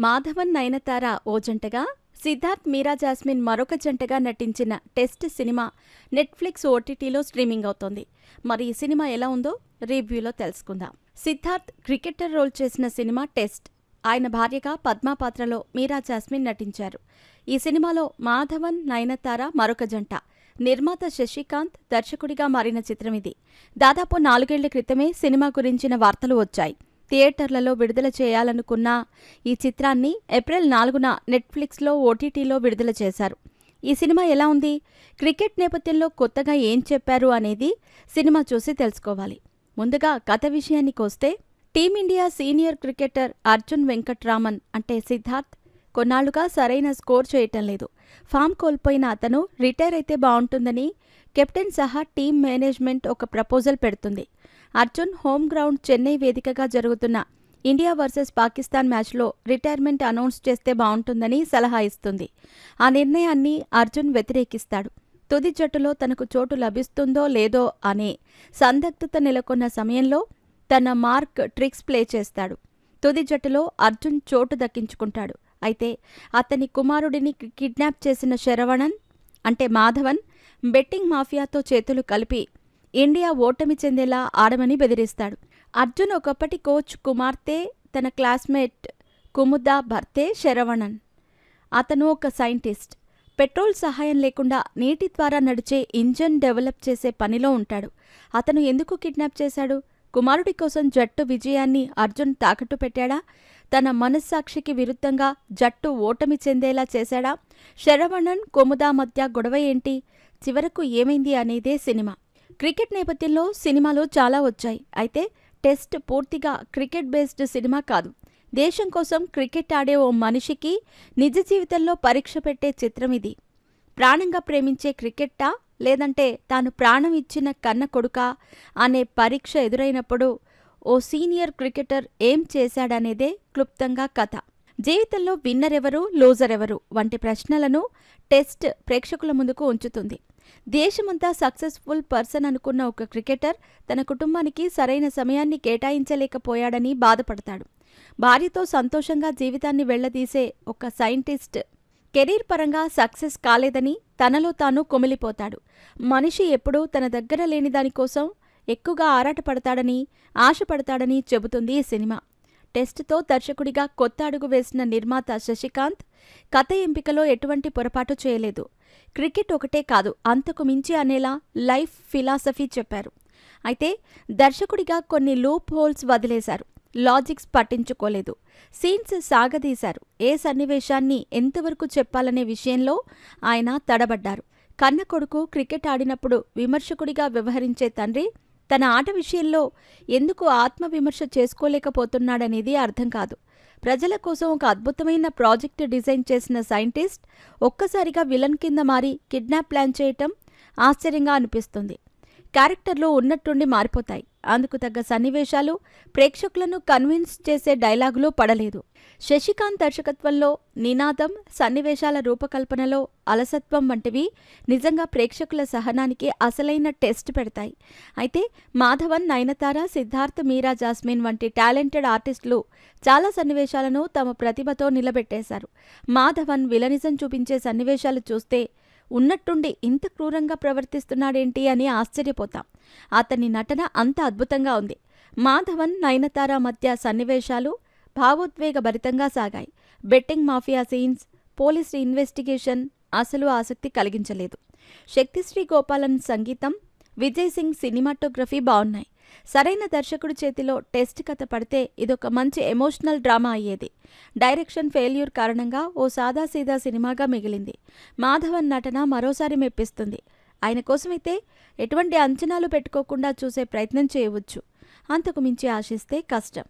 మాధవన్ నయనతార ఓ జంటగా, సిద్ధార్థ్ మీరా జాస్మిన్ మరొక జంటగా నటించిన టెస్ట్ సినిమా నెట్ఫ్లిక్స్ ఓటీటీలో స్ట్రీమింగ్ అవుతోంది. మరి ఈ సినిమా ఎలా ఉందో రివ్యూలో తెలుసుకుందాం. సిద్ధార్థ్ క్రికెటర్ రోల్ చేసిన సినిమా టెస్ట్. ఆయన భార్యగా పద్మా పాత్రలో మీరా జాస్మిన్ నటించారు. ఈ సినిమాలో మాధవన్ నయనతార మరొక జంట. నిర్మాత శశికాంత్ దర్శకుడిగా మారిన చిత్రం ఇది. దాదాపు 4 ఏళ్ల క్రితమే సినిమా గురించిన వార్తలు వచ్చాయి. థియేటర్లలో విడుదల చేయాలనుకున్న ఈ చిత్రాన్ని ఏప్రిల్ 4న నెట్ఫ్లిక్స్లో ఓటీటీలో విడుదల చేశారు. ఈ సినిమా ఎలా ఉంది, క్రికెట్ నేపథ్యంలో కొత్తగా ఏం చెప్పారు అనేది సినిమా చూసి తెలుసుకోవాలి. ముందుగా కథ విషయానికొస్తే, team India senior cricketer Arjun Venkatraman అంటే సిద్ధార్థ్ కొన్నాళ్లుగా సరైన స్కోర్ చేయటం లేదు. ఫామ్ కోల్పోయిన అతను రిటైర్ అయితే బావుంటుందని కెప్టెన్ సహా టీం మేనేజ్మెంట్ ఒక ప్రపోజల్ పెడుతుంది. అర్జున్ హోమ్ గ్రౌండ్ చెన్నై వేదికగా జరుగుతున్న ఇండియా వర్సెస్ పాకిస్తాన్ మ్యాచ్లో రిటైర్మెంట్ అనౌన్స్ చేస్తే బావుంటుందని సలహా ఇస్తుంది. ఆ నిర్ణయాన్ని అర్జున్ వ్యతిరేకిస్తాడు. తుది జట్టులో తనకు చోటు లభిస్తుందో లేదో అనే సందిగ్ధత నెలకొన్న సమయంలో తన మార్క్ ట్రిక్స్ ప్లే చేస్తాడు. తుది జట్టులో అర్జున్ చోటు దక్కించుకుంటాడు. అయితే అతని కుమారుడిని కిడ్నాప్ చేసిన శరవణన్ అంటే మాధవన్ బెట్టింగ్ మాఫియాతో చేతులు కలిపి ఇండియా ఓటమి చెందేలా ఆడమని బెదిరిస్తాడు. అర్జున్ ఒకప్పటి కోచ్ కుమార్తె, తన క్లాస్మేట్ కుముదా భర్తే శరవణన్. అతను ఒక సైంటిస్ట్. పెట్రోల్ సహాయం లేకుండా నీటి ద్వారా నడిచే ఇంజన్ డెవలప్ చేసే పనిలో ఉంటాడు. అతను ఎందుకు కిడ్నాప్ చేశాడు? కుమారుడి కోసం జట్టు విజయాన్ని అర్జున్ తాకట్టు పెట్టాడా? తన మనస్సాక్షికి విరుద్ధంగా జట్టు ఓటమి చెందేలా చేశాడా? శరవణన్ కుముదా మధ్య గొడవ ఏంటి? చివరకు ఏమైంది అనేదే సినిమా. క్రికెట్ నేపథ్యంలో సినిమాలు చాలా వచ్చాయి. అయితే టెస్ట్ పూర్తిగా క్రికెట్ బేస్డ్ సినిమా కాదు. దేశం కోసం క్రికెట్ ఆడే ఓ మనిషికి నిజ జీవితంలో పరీక్ష పెట్టే చిత్రం ఇది. ప్రాణంగా ప్రేమించే క్రికెట్టా, లేదంటే తాను ప్రాణం ఇచ్చిన కన్న కొడుకా అనే పరీక్ష ఎదురైనప్పుడు ఓ సీనియర్ క్రికెటర్ ఏం చేశాడనేదే క్లుప్తంగా కథ. జీవితంలో విన్నర్ ఎవరు, లూజర్ ఎవరు వంటి ప్రశ్నలను టెస్ట్ ప్రేక్షకుల ముందుకు ఉంచుతుంది. దేశమంతా సక్సెస్ఫుల్ పర్సన్ అనుకున్న ఒక క్రికెటర్ తన కుటుంబానికి సరైన సమయాన్ని కేటాయించలేకపోయాడని బాధపడతాడు. భార్యతో సంతోషంగా జీవితాన్ని వెళ్లదీసే ఒక సైంటిస్ట్ కెరీర్ పరంగా సక్సెస్ కాలేదని తనలో తాను కుమిలిపోతాడు. మనిషి ఎప్పుడూ తన దగ్గర లేని దానికోసం ఎక్కువగా ఆరాటపడతాడని, ఆశపడతాడని చెబుతుంది ఈ సినిమా. టెస్ట్తో దర్శకుడిగా కొత్త అడుగు వేసిన నిర్మాత శశికాంత్ కథ ఎంపికలో ఎటువంటి పొరపాటు చేయలేదు. క్రికెట్ ఒకటే కాదు, అంతకు మించి అనేలా లైఫ్ ఫిలాసఫీ చెప్పారు. అయితే దర్శకుడిగా కొన్ని లూప్ హోల్స్ వదిలేశారు. లాజిక్స్ పట్టించుకోలేదు. సీన్స్ సాగదీశారు. ఏ సన్నివేశాన్ని ఎంతవరకు చెప్పాలనే విషయంలో ఆయన తడబడ్డారు. కన్న కొడుకు క్రికెట్ ఆడినప్పుడు విమర్శకుడిగా వ్యవహరించే తండ్రి తన ఆట విషయంలో ఎందుకు ఆత్మవిమర్శ చేసుకోలేకపోతున్నాడనేది అర్థం కాదు. ప్రజల కోసం ఒక అద్భుతమైన ప్రాజెక్టు డిజైన్ చేసిన సైంటిస్ట్ ఒక్కసారిగా విలన్ కింద మారి కిడ్నాప్ ప్లాన్ చేయటం ఆశ్చర్యంగా అనిపిస్తుంది. క్యారెక్టర్లు ఉన్నట్టుండి మారిపోతాయి. అందుకు తగ్గ సన్నివేశాలు, ప్రేక్షకులను కన్విన్స్ చేసే డైలాగులు పడలేదు. శశికాంత్ దర్శకత్వంలో నినాదం, సన్నివేశాల రూపకల్పనలో అలసత్వం వంటివి నిజంగా ప్రేక్షకుల సహనానికి అసలైన టెస్ట్ పెడతాయి. అయితే మాధవన్ నయనతార, సిద్ధార్థ్ మీరా జాస్మిన్ వంటి టాలెంటెడ్ ఆర్టిస్టులు చాలా సన్నివేశాలను తమ ప్రతిభతో నిలబెట్టేశారు. మాధవన్ విలనిజం చూపించే సన్నివేశాలు చూస్తే ఉన్నట్టుండి ఇంత క్రూరంగా ప్రవర్తిస్తున్నాడేంటి అని ఆశ్చర్యపోతాం. అతని నటన అంత అద్భుతంగా ఉంది. మాధవన్ నయనతార మధ్య సన్నివేశాలు భావోద్వేగభరితంగా సాగాయి. Betting mafia scenes, police investigation అసలు ఆసక్తి కలిగించలేదు. శక్తిశ్రీ గోపాలన్ సంగీతం, విజయ్ సింగ్ సినిమాటోగ్రఫీ బావున్నాయి. సరైన దర్శకుడి చేతిలో టెస్ట్ కథ పడితే ఇదొక మంచి ఎమోషనల్ డ్రామా అయ్యేది. డైరెక్షన్ ఫెయిల్యూర్ కారణంగా ఓ సాదాసీదా సినిమాగా మిగిలింది. మాధవన్ నటన మరోసారి మెప్పిస్తుంది. ఆయన కోసమైతే ఎటువంటి అంచనాలు పెట్టుకోకుండా చూసే ప్రయత్నం చేయవచ్చు. అంతకు మించి ఆశిస్తే కష్టం.